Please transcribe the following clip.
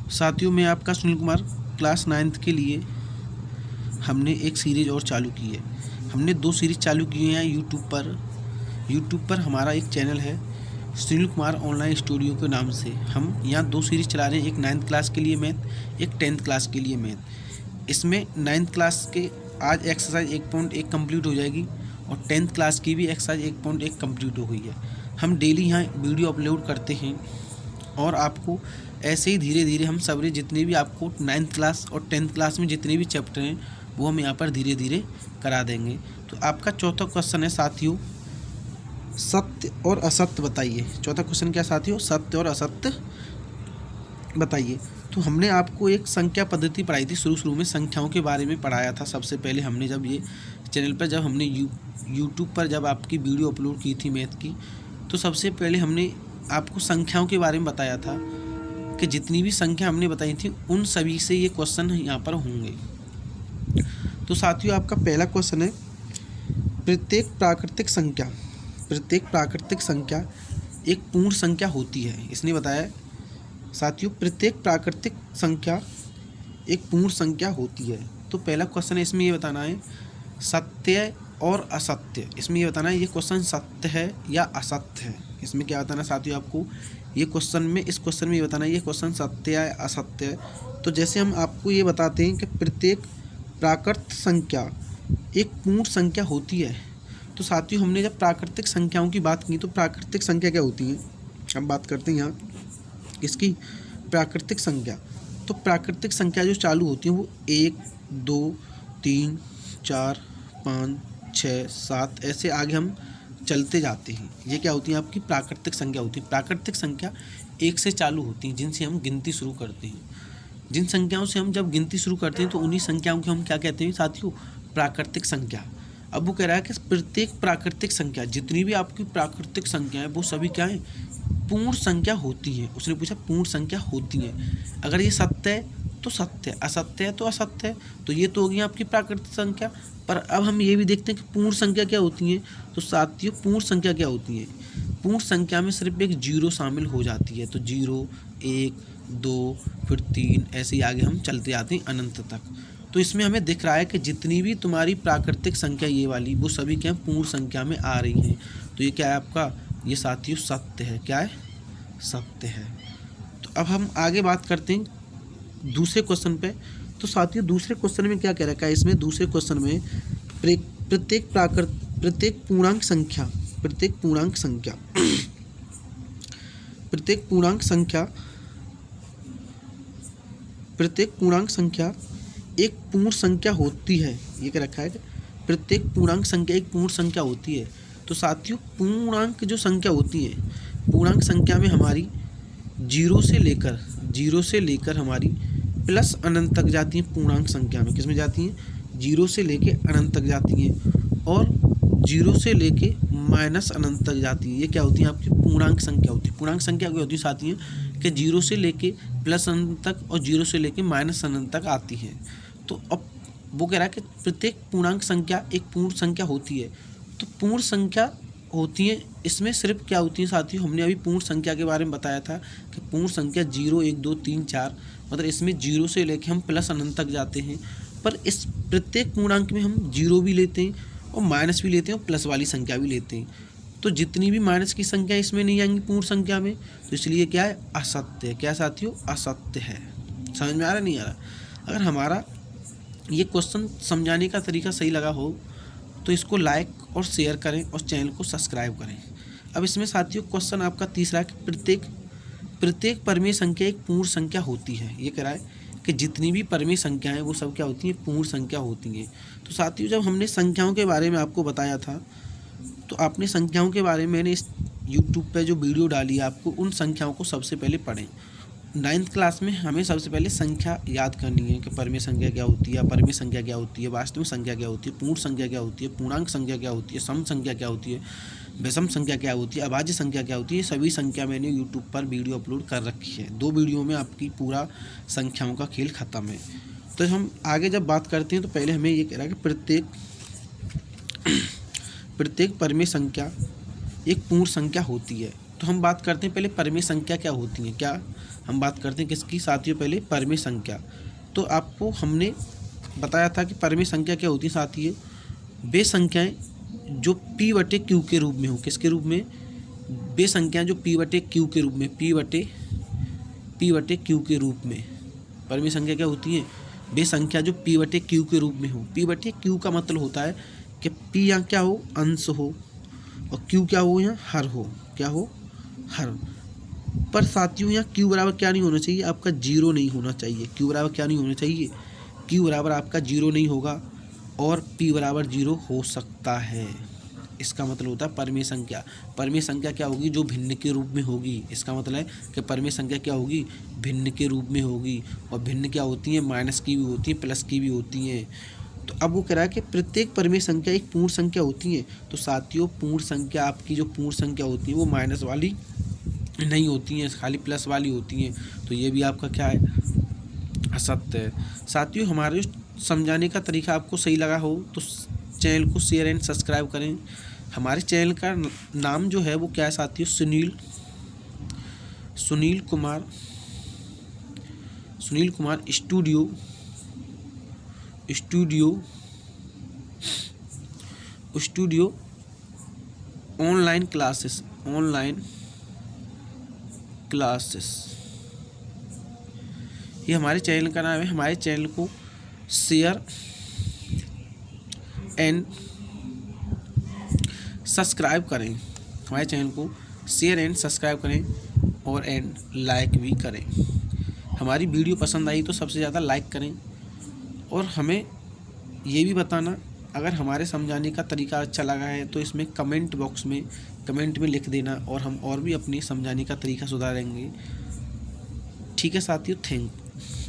साथियों, मैं आपका सुनील कुमार। क्लास 9th के लिए हमने एक सीरीज़ और चालू की है। हमने 2 सीरीज़ चालू की हैं यूट्यूब पर हमारा एक चैनल है सुनील कुमार ऑनलाइन स्टूडियो के नाम से। हम यहाँ 2 सीरीज़ चला रहे हैं, एक 9th क्लास के लिए मैथ, एक 10th क्लास के लिए मैथ। इसमें 9th क्लास के आज एक्सरसाइज 1.1 कंप्लीट हो जाएगी और 10th क्लास की भी एक्सरसाइज 1.1 कंप्लीट हो गई है। हम डेली यहाँ वीडियो अपलोड करते हैं और आपको ऐसे ही धीरे धीरे हम सभी जितने भी आपको 9th क्लास और 10th क्लास में जितने भी चैप्टर हैं वो हम यहाँ पर धीरे धीरे करा देंगे। तो आपका चौथा क्वेश्चन है साथियों, सत्य और असत्य बताइए। चौथा क्वेश्चन क्या साथियों? सत्य और असत्य बताइए। तो हमने आपको एक संख्या पद्धति पढ़ाई थी, शुरू में संख्याओं के बारे में पढ़ाया था। सबसे पहले हमने जब ये चैनल पर जब हमने यूट्यूब पर जब आपकी वीडियो अपलोड की थी मैथ की, तो सबसे पहले हमने आपको संख्याओं के बारे में बताया था कि जितनी भी संख्या हमने बताई थी उन सभी से ये क्वेश्चन यहाँ पर होंगे। तो साथियों, आपका पहला क्वेश्चन है, प्रत्येक प्राकृतिक संख्या एक पूर्ण संख्या होती है। इसने बताया साथियों, प्रत्येक प्राकृतिक संख्या एक पूर्ण संख्या होती है। तो पहला क्वेश्चन है, इसमें ये बताना है सत्य और असत्य। इसमें ये बताना है ये क्वेश्चन सत्य है या असत्य है। इसमें क्या बताना साथियों आपको, ये क्वेश्चन में इस क्वेश्चन में ये बताना है ये क्वेश्चन सत्य है असत्य है। तो जैसे हम आपको ये बताते हैं कि प्रत्येक प्राकृत संख्या एक पूर्ण संख्या होती है। तो साथियों, हमने जब प्राकृतिक संख्याओं की बात की तो प्राकृतिक संख्या क्या होती है, हम बात करते हैं यहाँ इसकी प्राकृतिक संख्या। तो प्राकृतिक संख्या जो चालू होती है वो 1, 2, 3, 4, 5, 6, 7 ऐसे आगे हम चलते जाते हैं। ये क्या होती है आपकी प्राकृतिक संख्या होती है। प्राकृतिक संख्या 1 से चालू होती हैं जिनसे हम गिनती शुरू करते हैं। जिन संख्याओं से हम जब गिनती शुरू करते हैं तो उन्हीं संख्याओं को हम क्या कहते हैं साथियों, प्राकृतिक संख्या। अब वो कह रहा है कि प्रत्येक प्राकृतिक संख्या, जितनी भी आपकी प्राकृतिक संख्या है वो सभी क्या है, पूर्ण संख्या होती है। उसने पूछा पूर्ण संख्या होती है। अगर ये सत्य है तो सत्य है, असत्य है तो असत्य है। तो ये तो होगी आपकी प्राकृतिक संख्या। पर अब हम ये भी देखते हैं कि पूर्ण संख्या क्या होती है। तो साथियों, पूर्ण संख्या क्या होती है, पूर्ण संख्या में सिर्फ एक जीरो शामिल हो जाती है। तो 0, 1, 2, फिर 3 ऐसे ही आगे हम चलते आते हैं अनंत तक। तो इसमें हमें दिख रहा है कि जितनी भी तुम्हारी प्राकृतिक संख्या ये वाली वो सभी क्या पूर्ण संख्या में आ रही हैं। तो ये क्या है आपका, ये साथियों सत्य है। क्या है? सत्य है। तो अब हम आगे बात करते हैं दूसरे क्वेश्चन पे। तो साथियों, दूसरे क्वेश्चन में क्या कह रखा है, इसमें दूसरे क्वेश्चन में प्रत्येक पूर्णांक संख्या एक पूर्ण संख्या होती है। ये क्या रखा है कि प्रत्येक पूर्णांक संख्या एक पूर्ण संख्या होती है। तो साथियों, पूर्णांक जो संख्या होती है, पूर्णांक संख्या में हमारी जीरो से लेकर हमारी प्लस अनंत तक जाती हैं। पूर्णांक संख्या में किसमें जाती हैं, 0 से लेके अनंत तक जाती हैं और 0 से लेके माइनस अनंत तक जाती है। ये क्या होती है आपकी पूर्णांक संख्या होती है। पूर्णांक संख्या क्या होती है साथियों कि 0 से लेके प्लस अनंत तक और 0 से लेके माइनस अनंत तक आती है। तो अब वो कह रहा है कि प्रत्येक पूर्णांक संख्या एक पूर्ण संख्या होती है। तो पूर्ण संख्या होती है, इसमें सिर्फ क्या होती है साथियों, हमने अभी पूर्ण संख्या के बारे में बताया था कि पूर्ण संख्या 0, 1, 2, 3, 4 मतलब इसमें 0 से लेके हम प्लस अनंत तक जाते हैं। पर इस प्रत्येक पूर्णांक में हम 0 भी लेते हैं और माइनस भी लेते हैं और प्लस वाली संख्या भी लेते हैं। तो जितनी भी माइनस की संख्या इसमें नहीं आएंगी पूर्ण संख्या में, तो इसलिए क्या है, असत्य है। क्या साथियों, असत्य है। समझ में आ रहा नहीं आ रहा? अगर हमारा ये क्वेश्चन समझाने का तरीका सही लगा हो तो इसको लाइक और शेयर करें और चैनल को सब्सक्राइब करें। अब इसमें साथियों क्वेश्चन आपका तीसरा कि प्रत्येक परमेय संख्या एक पूर्ण संख्या होती है। ये कह रहा है कि जितनी भी परमेय संख्या हैं वो सब क्या होती हैं, पूर्ण संख्या होती हैं। तो साथियों, जब हमने संख्याओं के बारे में आपको बताया था तो आपने संख्याओं के बारे में मैंने इस यूट्यूब पे जो वीडियो डाली है आपको उन संख्याओं को सबसे पहले पढ़ें। 9th क्लास में हमें सबसे पहले संख्या याद करनी है कि परमेय संख्या क्या होती है, अपरमेय संख्या क्या होती है, वास्तविक संख्या क्या होती है, पूर्ण संख्या क्या होती है, पूर्णांक संख्या क्या होती है, सम संख्या क्या होती है, विषम संख्या क्या होती है, अभाज्य संख्या क्या होती है। सभी संख्या मैंने यूट्यूब पर वीडियो अपलोड कर रखी है। 2 वीडियो में आपकी पूरा संख्याओं का खेल ख़त्म है। तो हम आगे जब बात करते हैं तो पहले हमें ये कह रहा है कि प्रत्येक परमेय संख्या एक पूर्ण संख्या होती है। तो हम बात करते हैं पहले परमेय संख्या क्या होती है। क्या हम बात करते हैं किसकी साथियों, पहले परिमेय संख्या। तो आपको हमने बताया था कि परिमेय संख्या क्या होती है साथियों, वे संख्याएं जो p/q के रूप में हो। किसके रूप में? वे संख्याएं जो p/q के रूप में, p/q के रूप में। परिमेय संख्या क्या होती है? वे संख्या जो p/q के रूप में हो। p/q का मतलब होता है कि p यहाँ क्या हो, अंश हो, और q क्या हो, यहाँ हर हो। क्या हो? हर। पर साथियों यहाँ q बराबर क्या नहीं होना चाहिए? आपका 0 नहीं होना चाहिए। q बराबर क्या नहीं होना चाहिए? q बराबर आपका 0 नहीं होगा, और p बराबर 0 हो सकता है। इसका मतलब होता है परिमेय संख्या। परिमेय संख्या क्या होगी? जो भिन्न के रूप में होगी। इसका मतलब है कि परिमेय संख्या क्या होगी? भिन्न के रूप में होगी। और भिन्न क्या होती है? माइनस की भी होती है, प्लस की भी होती हैं। तो अब वो कह रहा है कि प्रत्येक परिमेय संख्या एक पूर्ण संख्या होती है। तो साथियों पूर्ण संख्या, आपकी जो पूर्ण संख्या होती है वो माइनस वाली नहीं होती हैं, खाली प्लस वाली होती हैं। तो ये भी आपका क्या है? असत्य है। साथियों हमारे समझाने का तरीका आपको सही लगा हो तो चैनल को शेयर एंड सब्सक्राइब करें। हमारे चैनल का नाम जो है वो क्या है साथियों? Sunil Kumar studio online classes. ये हमारे चैनल का नाम है। हमारे चैनल को शेयर एंड सब्सक्राइब करें। हमारे चैनल को शेयर एंड सब्सक्राइब करें और लाइक भी करें। हमारी वीडियो पसंद आई तो सबसे ज़्यादा लाइक करें, और हमें ये भी बताना अगर हमारे समझाने का तरीका अच्छा लगा है तो इसमें कमेंट बॉक्स में कमेंट में लिख देना, और हम और भी अपनी समझाने का तरीका सुधारेंगे। ठीक है साथियों, थैंक